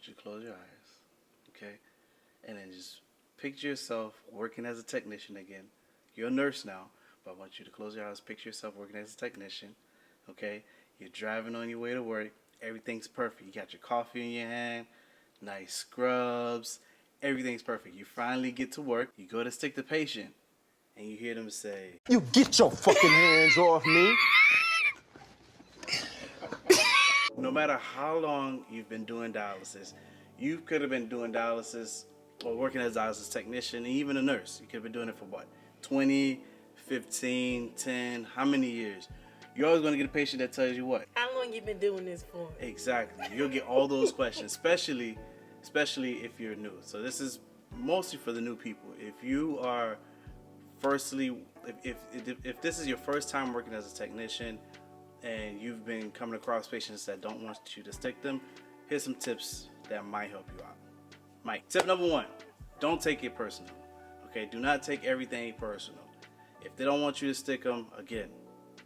want you to close your eyes, okay? And then just picture yourself working as a technician again. You're a nurse now, but I want you to close your eyes, picture yourself working as a technician, okay? You're driving on your way to work. Everything's perfect. You got your coffee in your hand, nice scrubs. Everything's perfect. You finally get to work. You go to stick the patient, and you hear them say, You get your fucking hands off me. no matter how long you've been doing dialysis, you could have been doing dialysis or working as a dialysis technician, and even a nurse. You could have been doing it for what? 20, 15, 10, how many years? You're always going to get a patient that tells you what? How long you been doing this for? Exactly. You'll get all those questions, especially if you're new. So this is mostly for the new people. If you are firstly, if this is your first time working as a technician and you've been coming across patients that don't want you to stick them, here's some tips that might help you out. Mike, tip number 1, don't take it personal. Okay, do not take everything personal. If they don't want you to stick them, again,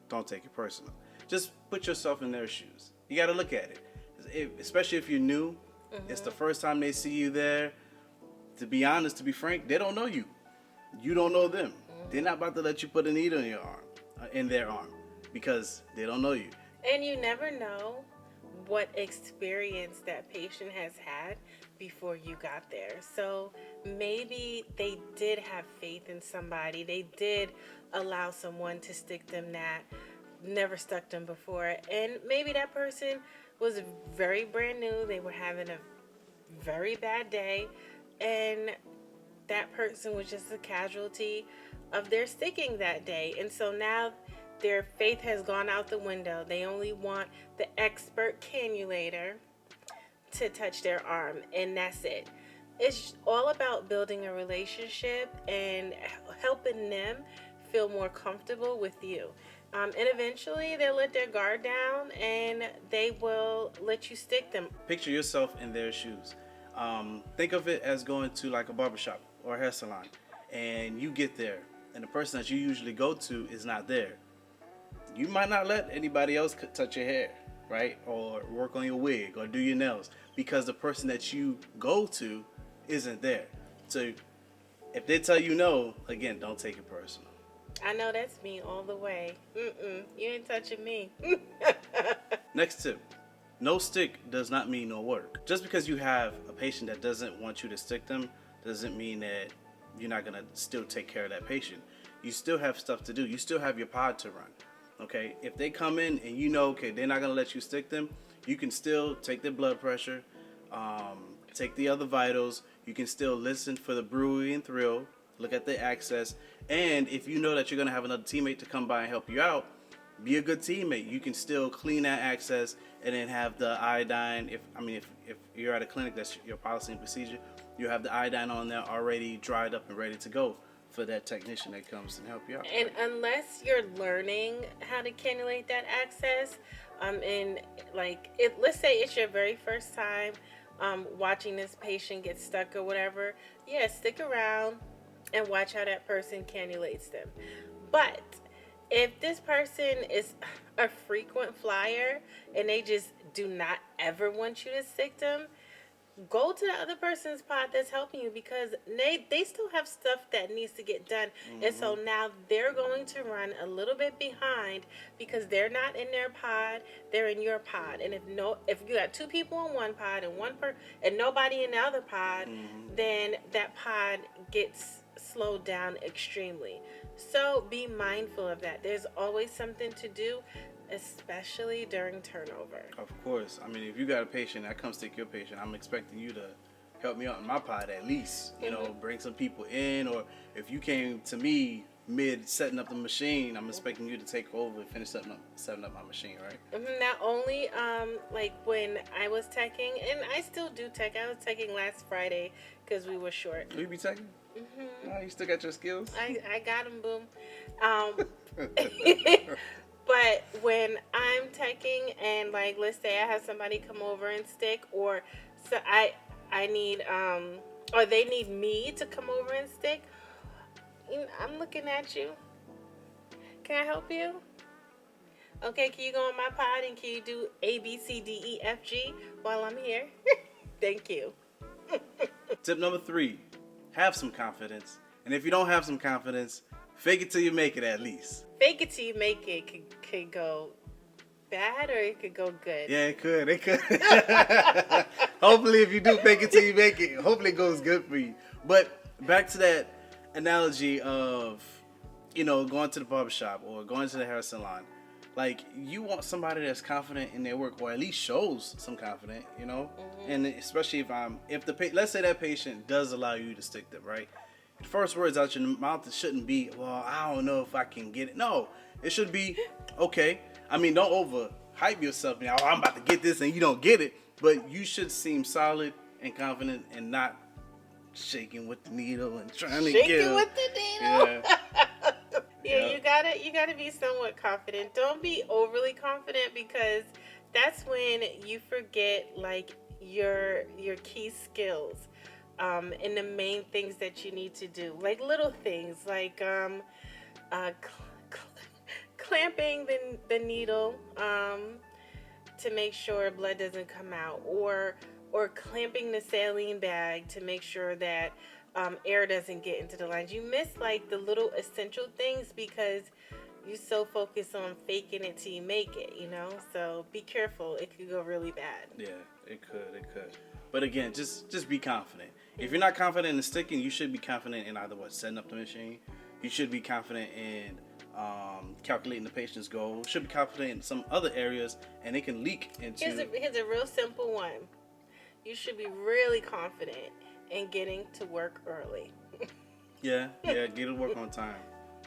don't take it personal. Just put yourself in their shoes. You got to look at it. Especially if you're new, it's the first time they see you there. To be honest, to be frank, they don't know you. You don't know them. They're not about to let you put a needle in your arm, in their arm, because they don't know you. And you never know what experience that patient has had before you got there. So maybe they did have faith in somebody. They did allow someone to stick them that never stuck them before. And maybe that person was very brand new. They were having a very bad day. And that person was just a casualty of their sticking that day. And so now their faith has gone out the window. They only want the expert cannulator to touch their arm, and that's it. It's all about building a relationship and helping them feel more comfortable with you. And eventually they'll let their guard down and they will let you stick them. Picture yourself in their shoes. Think of it as going to like a barbershop or a hair salon, and you get there and the person that you usually go to is not there. You might not let anybody else touch your hair, right? Or work on your wig or do your nails because the person that you go to isn't there. So if they tell you no, again, don't take it personal. I know that's me all the way. You ain't touching me. Next tip. No stick does not mean no work. Just because you have a patient that doesn't want you to stick them doesn't mean that you're not going to still take care of that patient. You still have stuff to do. You still have your pod to run. Okay, if they come in and you know, okay, they're not going to let you stick them, you can still take their blood pressure, take the other vitals. You can still listen for the bruit and thrill, look at the access. And if you know that you're going to have another teammate to come by and help you out, be a good teammate. You can still clean that access and then have the iodine. If you're at a clinic, that's your policy and procedure, you have the iodine on there already dried up and ready to go for that technician that comes and help you out. And unless you're learning how to cannulate that access, and let's say it's your very first time watching this patient get stuck or whatever, yeah, stick around and watch how that person cannulates them. But if this person is a frequent flyer and they just do not ever want you to stick them, go to the other person's pod that's helping you, because they still have stuff that needs to get done. And so now they're going to run a little bit behind because they're not in their pod, they're in your pod. And if you got 2 people in one pod and nobody in the other pod, then that pod gets slowed down extremely. So be mindful of that. There's always something to do, especially during turnover. Of course. I mean, if you got a patient that comes stick your patient, I'm expecting you to help me out in my pod at least. You know, bring some people in, or if you came to me mid setting up the machine, I'm expecting you to take over and finish setting up my machine, right? Not only like when I was teching, and I still do tech. I was teching last Friday because we were short. You be teching? Oh, you still got your skills? I got them, boom. But when I'm teching and like, let's say I have somebody come over and stick, or so I need or they need me to come over and stick, I'm looking at you. Can I help you? Okay, can you go on my pod and can you do A, B, C, D, E, F, G while I'm here? Thank you. Tip number 3, have some confidence. And if you don't have some confidence, fake it till you make it at least. Fake it till you make it could go bad or it could go good. Yeah, it could. Hopefully, if you do fake it till you make it, hopefully it goes good for you. But back to that analogy of, going to the barbershop or going to the hair salon. Like, you want somebody that's confident in their work, or at least shows some confidence, And especially let's say that patient does allow you to stick them, right? The first words out your mouth, it shouldn't be, well, I don't know if I can get it. No, it should be, okay. I mean, don't overhype yourself. Oh, I'm about to get this and you don't get it. But you should seem solid and confident and not shaking with the needle and trying to get it. Shaking with the needle? Yeah. Yeah, you gotta be somewhat confident. Don't be overly confident, because that's when you forget like your key skills, and the main things that you need to do. Like little things like clamping the needle to make sure blood doesn't come out, or clamping the saline bag to make sure that air doesn't get into the lines. You miss like the little essential things because you so focused on faking it till you make it, So be careful. It could go really bad. Yeah, it could. But again, just be confident. If you're not confident in sticking, you should be confident in either setting up the machine. You should be confident in calculating the patient's goal. Should be confident in some other areas, and it can leak into. Here's a real simple one. You should be really confident in getting to work early. Yeah, get to work on time.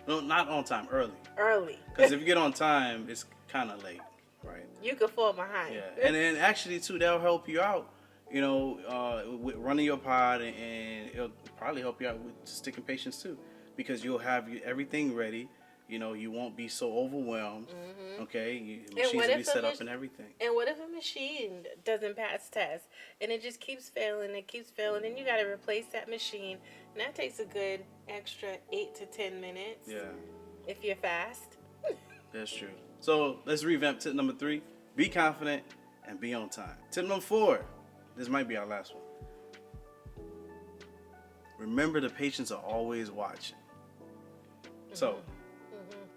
No, not on time, early. Early. Because if you get on time, it's kind of late, right? You could fall behind. Yeah, and then actually too, that'll help you out. With running your pod, and it'll probably help you out with sticking patients too, because you'll have everything ready. You won't be so overwhelmed. Mm-hmm. Okay, machines will be set up and everything. And what if a machine doesn't pass tests and it just keeps failing? And you got to replace that machine, and that takes a good extra 8 to 10 minutes. Yeah, if you're fast. That's true. So let's revamp tip number 3: be confident and be on time. Tip number 4. This might be our last one. Remember, the patients are always watching. Mm-hmm. So,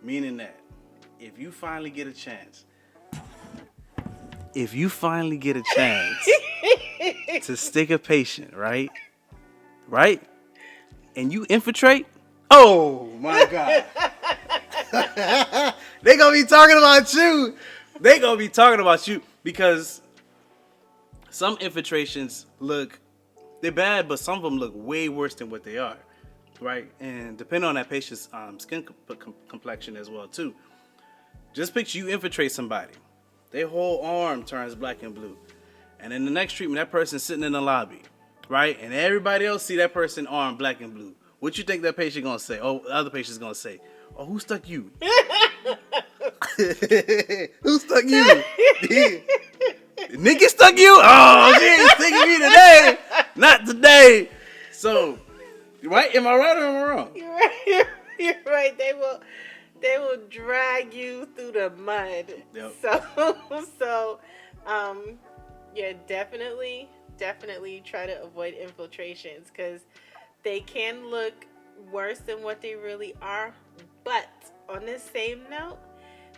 meaning that if you finally get a chance to stick a patient, right? And you infiltrate, oh my God. They gonna be talking about you. Because some infiltrations they're bad, but some of them look way worse than what they are, right? And depending on that patient's skin complexion as well too. Just picture you infiltrate somebody, their whole arm turns black and blue, and in the next treatment, that person's sitting in the lobby, right? And everybody else see that person arm black and blue. What you think that patient gonna say? Oh, the other patient's gonna say, "Oh, who stuck you? Who stuck you? Nigga stuck you? Oh, she ain't sticking me today. Not today." So, right? Am I right or am I wrong? You're right. They will drag you through the mud. Yep. So, yeah, definitely try to avoid infiltrations, because they can look worse than what they really are. But on the same note,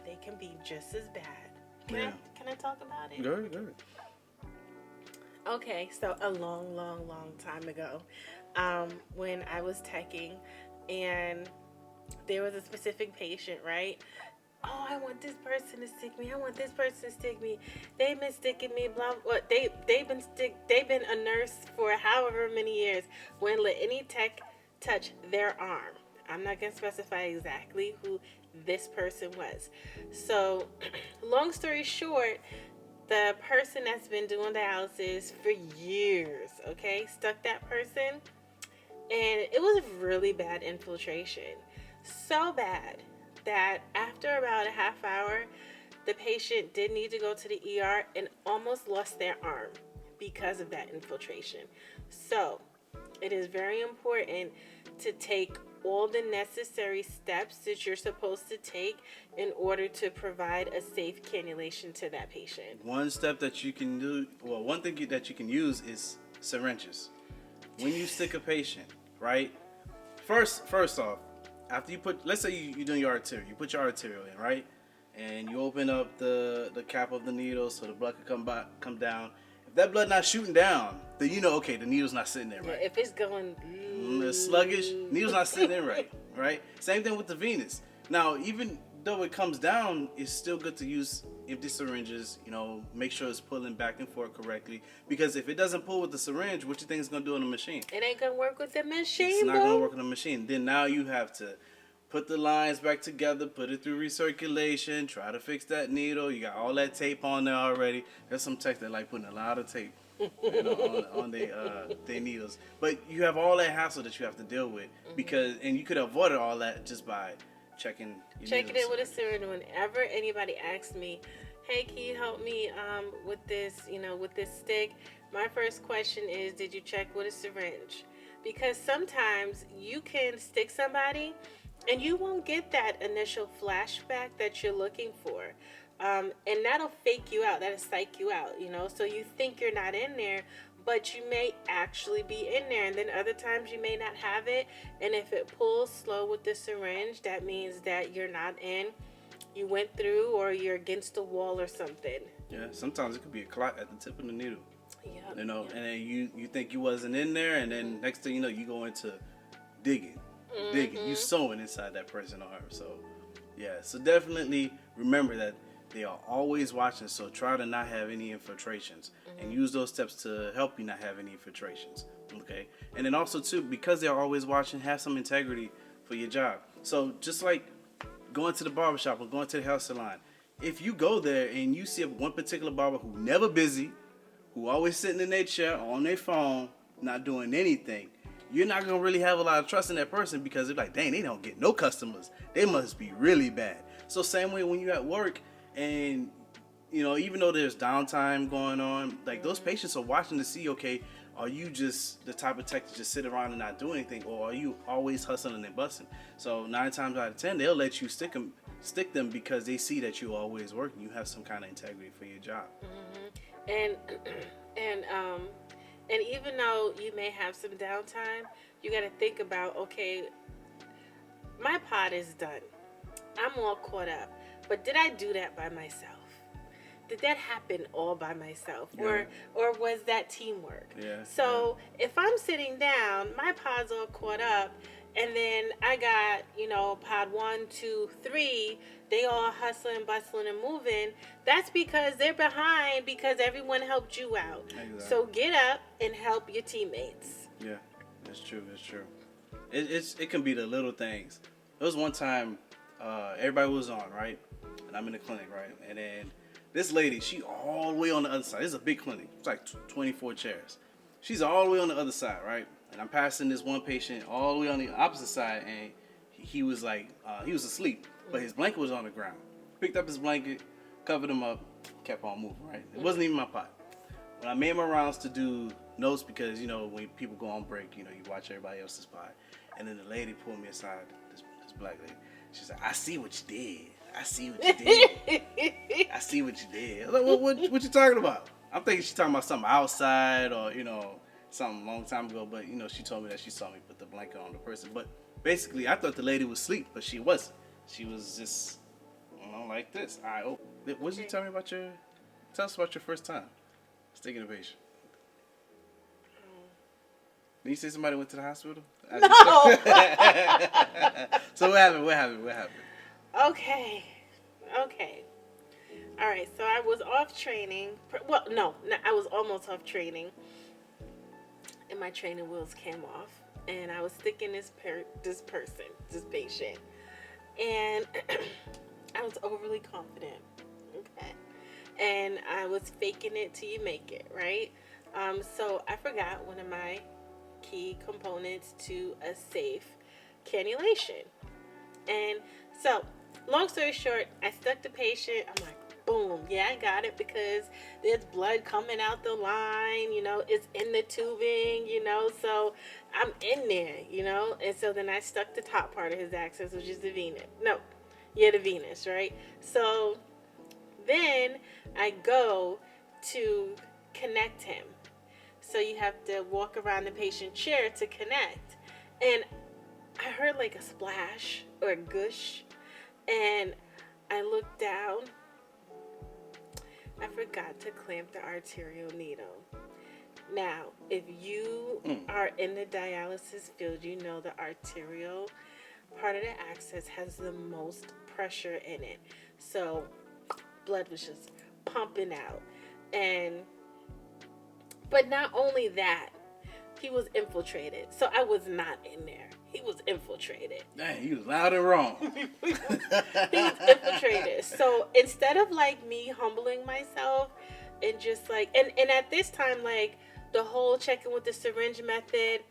they can be just as bad. Can I talk about it? Good. Okay, so a long time ago, when I was teching, and there was a specific patient, right? Oh, I want this person to stick me. I want this person to stick me. They've been sticking me. Blah blah. They've been a nurse for however many years. Wouldn't let any tech touch their arm. I'm not gonna specify exactly who this person was. So, long story short, the person that's been doing dialysis for years, okay, stuck that person, and it was a really bad infiltration. So bad that after about a half hour, the patient did need to go to the ER and almost lost their arm because of that infiltration. So, It is very important to take all the necessary steps that you're supposed to take in order to provide a safe cannulation to that patient. One step that you can do, well, one thing that you can use is syringes. When you stick a patient, right? First off, after you put, let's say you're doing your arterial, you put your arterial in, right? And you open up the cap of the needle so the blood can come down. If that blood not shooting down, then you know, okay, the needle's not sitting there right. If it's going It's sluggish, needle's not sitting in right? Same thing with the venous. Now, even though it comes down, it's still good to use empty syringes, make sure it's pulling back and forth correctly. Because if it doesn't pull with the syringe, what you think it's going to do on the machine? It ain't going to work with the machine, It's not going to work on the machine. Then now you have to put the lines back together, put it through recirculation, try to fix that needle. You got all that tape on there already. There's some techs that like putting a lot of tape on their needles. But you have all that hassle that you have to deal with and you could avoid all that just by checking it with a syringe. Whenever anybody asks me, hey, can you help me with this, with this stick? My first question is, did you check with a syringe? Because sometimes you can stick somebody and you won't get that initial flashback that you're looking for. And that'll fake you out. That'll psych you out, So you think you're not in there, but you may actually be in there. And then other times you may not have it. And if it pulls slow with the syringe, that means that you're not in. You went through or you're against the wall or something. Yeah, sometimes it could be a clot at the tip of the needle. Yeah. And then you think you wasn't in there, and then next thing you know, you go into digging, you sewing inside that person's arm. So, yeah, so definitely remember that they are always watching, so try to not have any infiltrations and use those steps to help you not have any infiltrations, okay? And then also, too, because they're always watching, have some integrity for your job. So just like going to the barbershop or going to the hair salon, if you go there and you see one particular barber who never busy, who always sitting in their chair on their phone, not doing anything, you're not going to really have a lot of trust in that person because they're like, dang, they don't get no customers. They must be really bad. So same way when you're at work and, even though there's downtime going on, like those patients are watching to see, okay, are you just the type of tech to just sit around and not do anything, or are you always hustling and busting? So 9 times out of 10, they'll let you stick them because they see that you're always working. You have some kind of integrity for your job. And even though you may have some downtime, you got to think about, okay, my pod is done. I'm all caught up. But did I do that by myself? Did that happen all by myself? Yeah. Or was that teamwork? Yeah. So if I'm sitting down, my pod's all caught up, and then I got, pod 1, 2, 3, they all hustling, bustling, and moving. That's because they're behind because everyone helped you out. Exactly. So get up and help your teammates. Yeah, that's true. It can be the little things. There was one time everybody was on, right? And I'm in the clinic, right? And then this lady, she all the way on the other side. This is a big clinic. It's like 24 chairs. She's all the way on the other side, right? And I'm passing this one patient all the way on the opposite side, and he was like, he was asleep, but his blanket was on the ground. Picked up his blanket, covered him up, kept on moving, right? It wasn't even my pot. When I made my rounds to do notes, because, when people go on break, you watch everybody else's pot. And then the lady pulled me aside, this black lady. She said, I see what you did. I see what you did. I see what you did. I was like, what you talking about? I'm thinking she's talking about something outside or, something a long time ago. But, she told me that she saw me put the blanket on the person. But basically, I thought the lady was asleep, but she wasn't. She was just, like this. All right, what did you tell us about your first time sticking a patient? Did you say somebody went to the hospital? No. So what happened? Okay. All right, so I was off training. Well, no, I was almost off training. And my training wheels came off. And I was sticking this patient. And I was overly confident. Okay. And I was faking it till you make it, right? So I forgot one of my key components to a safe cannulation. And so, long story short, I stuck the patient. I'm like, boom, yeah, I got it because there's blood coming out the line, it's in the tubing, so I'm in there, and so then I stuck the top part of his access, which is the venous. No, yeah, the venous, right? So then I go to connect him. So you have to walk around the patient chair to connect. And I heard like a splash or a gush, and I looked down. I forgot to clamp the arterial needle. Now, if you are in the dialysis field, you know the arterial part of the access has the most pressure in it. So blood was just pumping out. But not only that, he was infiltrated. So I was not in there. He was infiltrated. Dang, he was loud and wrong. He was infiltrated. So instead of like me humbling myself and just like, and at this time, like the whole checking with the syringe method,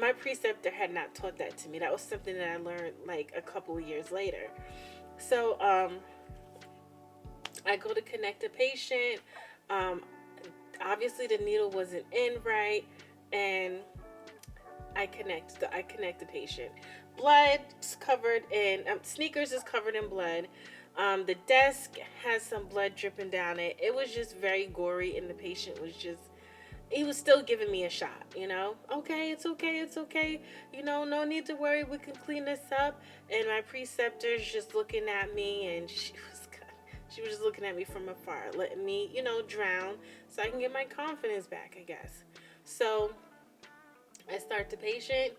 my preceptor had not taught that to me. That was something that I learned like a couple of years later. So I go to connect the patient. Obviously the needle wasn't in right, and I connect the patient. Blood's covered in sneakers is covered in blood. The desk has some blood dripping down it. It was just very gory, and the patient was he was still giving me a shot, Okay, it's okay. No need to worry. We can clean this up. And my preceptor's just looking at me, and she was just looking at me from afar, letting me, drown so I can get my confidence back, I guess. So I start the patient.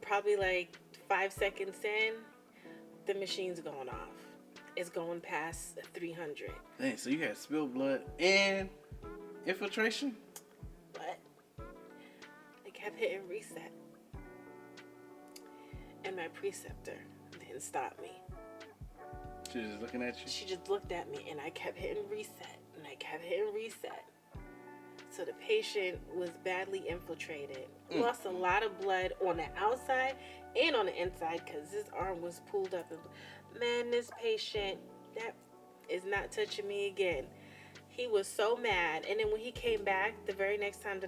Probably like 5 seconds in, the machine's going off. It's going past 300. Dang, so you had spilled blood and infiltration? But I kept hitting reset. And my preceptor didn't stop me. She was just looking at you? She just looked at me, and I kept hitting reset. And I kept hitting reset. So the patient was badly infiltrated. Lost a lot of blood on the outside and on the inside because his arm was pulled up. And man, this patient, that is not touching me again. He was so mad. And then when he came back, the very next time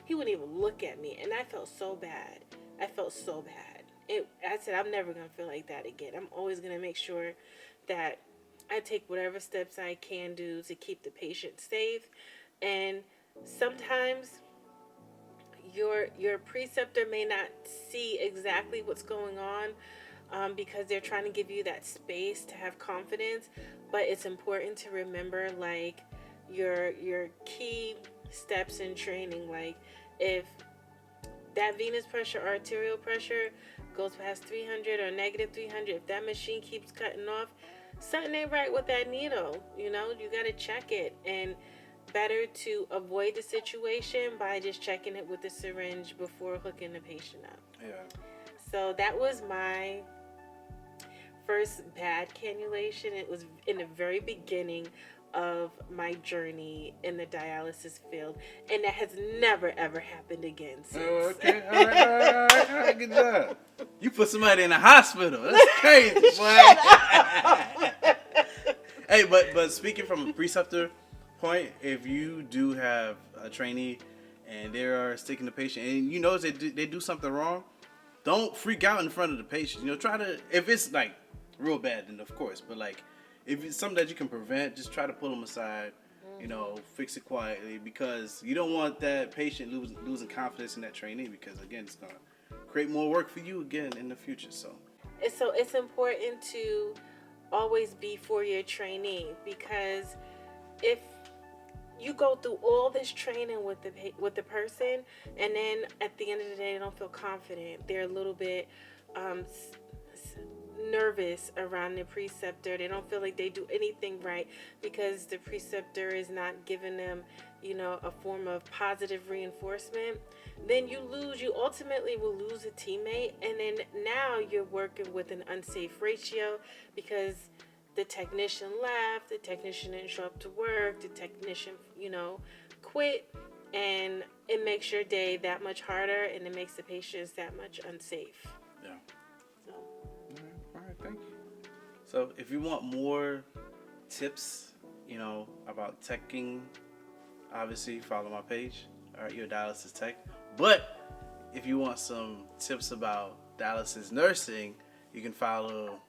he wouldn't even look at me. And I felt so bad. I said, I'm never going to feel like that again. I'm always going to make sure that I take whatever steps I can do to keep the patient safe. And sometimes your preceptor may not see exactly what's going on because they're trying to give you that space to have confidence. But it's important to remember like your key steps in training. Like if that venous pressure, arterial pressure goes past 300 or negative 300, if that machine keeps cutting off, something ain't right with that needle. You got to check it. And better to avoid the situation by just checking it with the syringe before hooking the patient up. Yeah. So that was my first bad cannulation. It was in the very beginning of my journey in the dialysis field, and that has never ever happened again since. Oh, okay. All right, good job. You put somebody in a hospital. That's crazy, boy. Hey, but speaking from a preceptor point, if you do have a trainee and they are sticking the patient and you know they do something wrong, don't freak out in front of the patient. Try to, if it's like real bad, then of course, but like if it's something that you can prevent, just try to pull them aside, fix it quietly, because you don't want that patient losing confidence in that trainee, because again, it's going to create more work for you again in the future. So it's important to always be for your trainee, because if you go through all this training with the person, and then at the end of the day they don't feel confident, they're a little bit nervous around the preceptor, they don't feel like they do anything right because the preceptor is not giving them a form of positive reinforcement, then you ultimately will lose a teammate, and then now you're working with an unsafe ratio because the technician left, the technician didn't show up to work, the technician, quit, and it makes your day that much harder, and it makes the patients that much unsafe. Yeah. So. All right, thank you. So if you want more tips, about teching, obviously follow my page. All right, Your Dialysis Tech. But if you want some tips about dialysis nursing, you can follow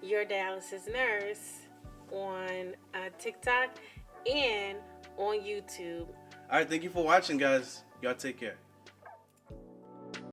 Your Dialysis Nurse on TikTok and on YouTube. All right, thank you for watching, guys. Y'all take care.